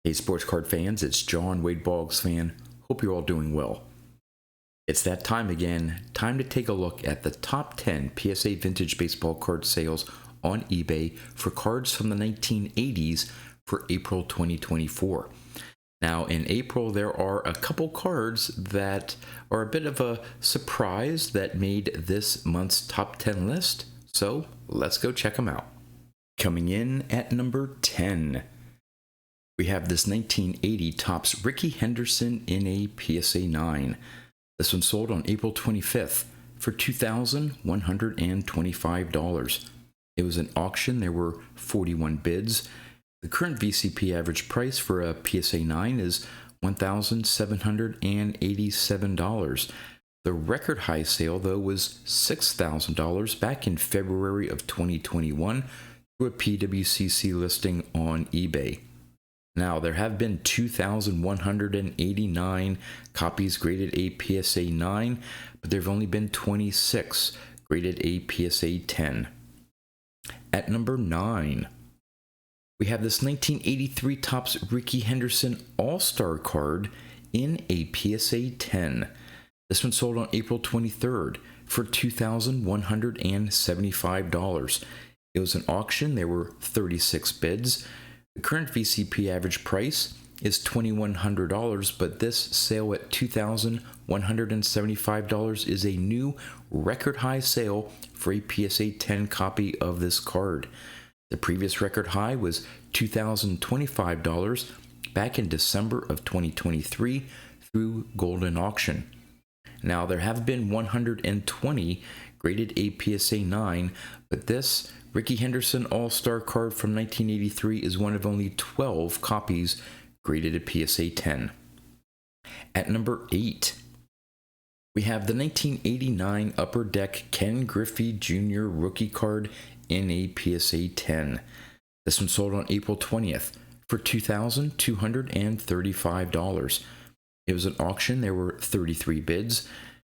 Hey, sports card fans, it's John Wade Boggs fan. Hope you're all doing well. It's that time again. Time to take a look at the top 10 PSA vintage baseball card sales on eBay for cards from the 1980s for April 2024. Now, in April, there are a couple cards that are a bit of a surprise that made this month's top 10 list. So let's go check them out. Coming in at number 10. We have this 1980 Topps Rickey Henderson in a PSA 9. This one sold on April 25th for $2,125. It was an auction. There were 41 bids. The current VCP average price for a PSA 9 is $1,787. The record high sale, though, was $6,000 back in February of 2021 through a PWCC listing on eBay. Now, there have been 2,189 copies graded a PSA 9, but there have only been 26 graded a PSA 10. At number 9, we have this 1983 Topps Rickey Henderson All-Star card in a PSA 10. This one sold on April 23rd for $2,175. It was an auction. There were 36 bids. The current VCP average price is $2,100, but this sale at $2,175 is a new record high sale for a PSA 10 copy of this card. The previous record high was $2,025 back in December of 2023 through Golden Auction. Now, there have been 120 graded a PSA 9, but this Rickey Henderson All-Star card from 1983 is one of only 12 copies graded a PSA 10. At number 8, we have the 1989 Upper Deck Ken Griffey Jr. rookie card in a PSA 10. This one sold on April 20th for $2,235. It was an auction. There were 33 bids.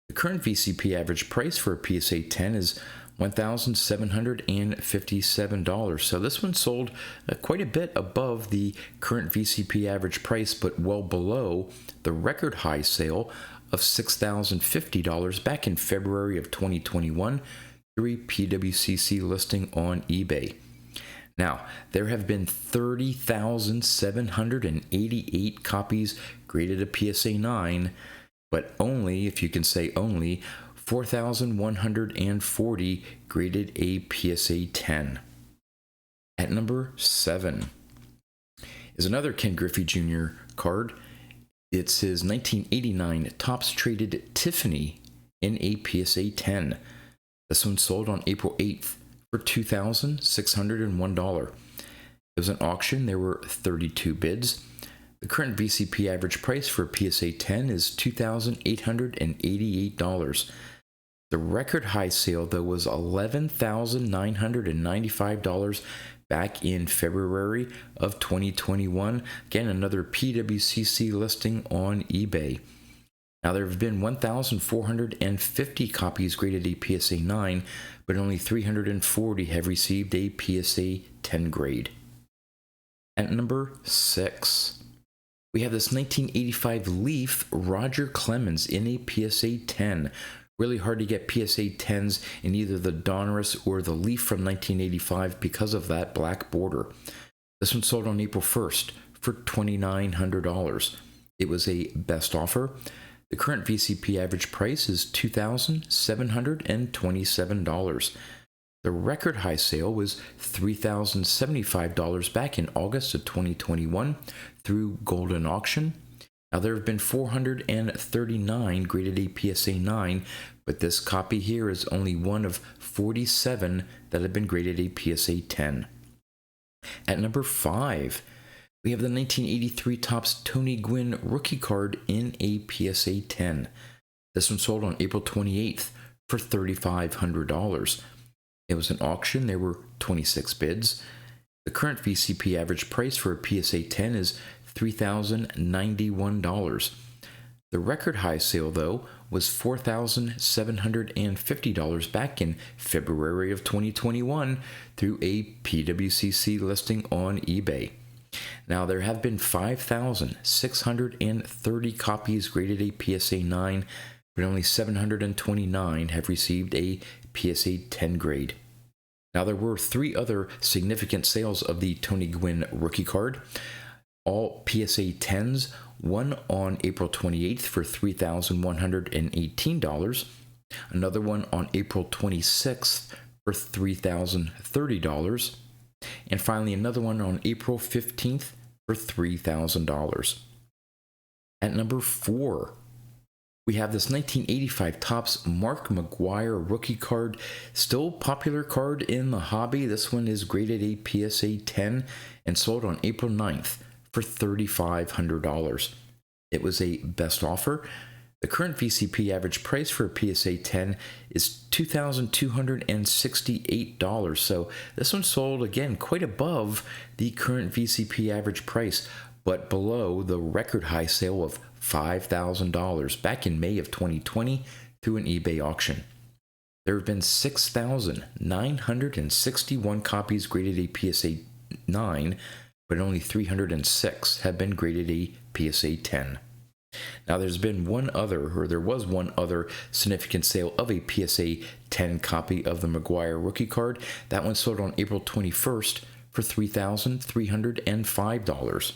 The current VCP average price for a PSA 10 is $1,757. So this one sold quite a bit above the current VCP average price, but well below the record high sale of $6,050 back in February of 2021 through a PWCC listing on eBay. Now, there have been 30,788 copies graded a PSA 9, but only, if you can say only, 4,140 graded a PSA 10. At number 7 is another Ken Griffey Jr. card. It's his 1989 Topps Traded Tiffany in a PSA 10. This one sold on April 8th for $2,601. It was an auction. There were 32 bids. The current VCP average price for a PSA 10 is $2,888. The record high sale, though, was $11,995 back in February of 2021. Again, another PWCC listing on eBay. Now, there have been 1,450 copies graded a PSA 9, but only 340 have received a PSA 10 grade. At number 6, we have this 1985 Leaf Roger Clemens in a PSA 10. Really hard to get PSA 10s in either the Donruss or the Leaf from 1985 because of that black border. This one sold on April 1st for $2,900. It was a best offer. The current VCP average price is $2,727. The record high sale was $3,075 back in August of 2021 through Golden Auction. Now, there have been 439 graded a PSA 9, but this copy here is only one of 47 that have been graded a PSA 10. At number 5, we have the 1983 Topps Tony Gwynn rookie card in a PSA 10. This one sold on April 28th for $3,500. It was an auction. There were 26 bids. The current VCP average price for a PSA 10 is $3,091. The record high sale, though, was $4,750 back in February of 2021 through a PWCC listing on eBay. Now, there have been 5,630 copies graded a PSA 9, but only 729 have received a PSA 10 grade. Now, there were 3 other significant sales of the Tony Gwynn rookie card, all PSA 10s, one on April 28th for $3,118, another one on April 26th for $3,030, and finally another one on April 15th for $3,000. At number 4, we have this 1985 Topps Mark McGwire rookie card, still popular card in the hobby. This one is graded a PSA 10 and sold on April 9th for $3,500. It was a best offer. The current VCP average price for a PSA 10 is $2,268, so this one sold again quite above the current VCP average price, but below the record high sale of $5,000 back in May of 2020 through an eBay auction. There have been 6,961 copies graded a PSA 9, but only 306 have been graded a PSA 10. Now, there was one other significant sale of a PSA 10 copy of the McGwire rookie card. That one sold on April 21st for $3,305.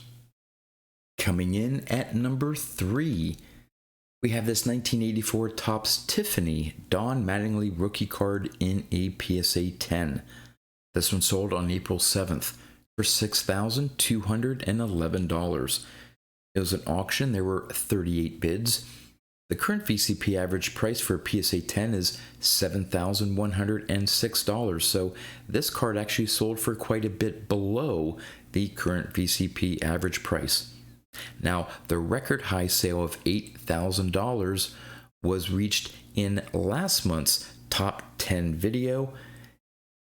Coming in at number 3, we have this 1984 Topps Tiffany Don Mattingly rookie card in a PSA 10. This one sold on April 7th for $6,211. It was an auction. There were 38 bids. The current VCP average price for a PSA 10 is $7,106, so this card actually sold for quite a bit below the current VCP average price. Now, the record high sale of $8,000 was reached in last month's top 10 video.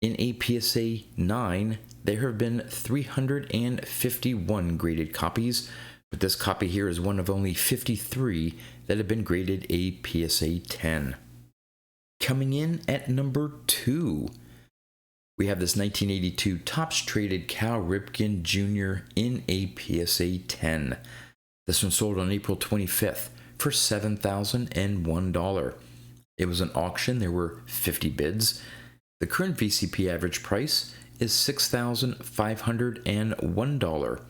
In a PSA 9, there have been 351 graded copies, but this copy here is one of only 53 that have been graded a PSA 10. Coming in at number 2, we have this 1982 Topps Traded Cal Ripken Jr. in a PSA 10. This one sold on April 25th for $7,001. It was an auction. There were 50 bids. The current VCP average price is $6,501.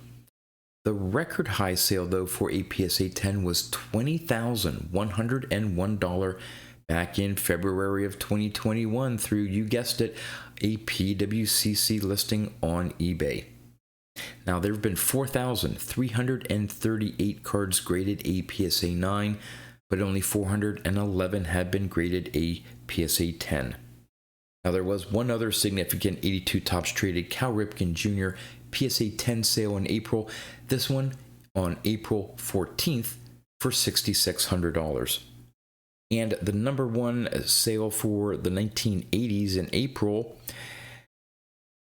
The record high sale, though, for a PSA 10 was $20,101 back in February of 2021 through, you guessed it, a PWCC listing on eBay. Now, there have been 4,338 cards graded a PSA 9, but only 411 have been graded a PSA 10. Now, there was one other significant 82 Topps Traded Cal Ripken Jr. PSA 10 sale in April, this one on April 14th for $6,600. And the number one sale for the 1980s in April,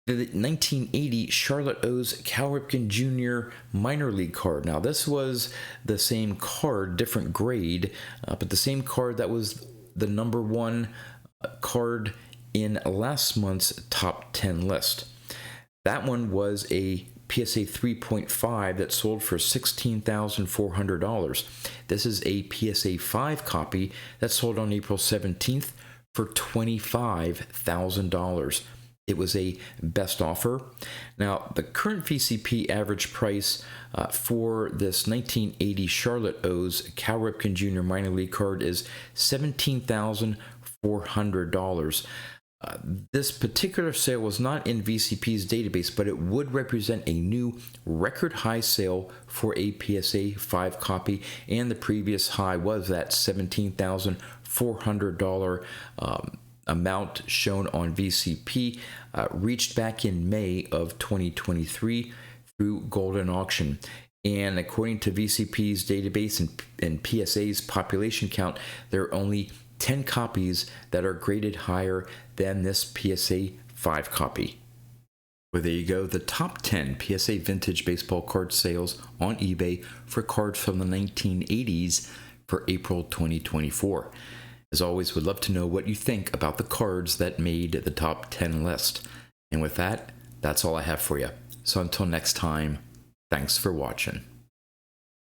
the 1980 Charlotte O's Cal Ripken Jr. minor league card. Now, this was the same card, different grade, but the same card that was the number one card in last month's top 10 list. That one was a PSA 3.5 that sold for $16,400. This is a PSA 5 copy that sold on April 17th for $25,000. It was a best offer. Now, the current VCP average price for this 1980 Charlotte O's Cal Ripken Jr. minor league card is $17,400. This particular sale was not in VCP's database, but it would represent a new record high sale for a PSA 5 copy, and the previous high was that $17,400 amount shown on VCP, reached back in May of 2023 through Golden Auction. And according to VCP's database and PSA's population count, there are only 10 copies that are graded higher than this PSA 5 copy. Well, there you go, the top 10 PSA vintage baseball card sales on eBay for cards from the 1980s for April 2024. As always, would love to know what you think about the cards that made the top 10 list. And with that, that's all I have for you. So until next time, Thanks for watching.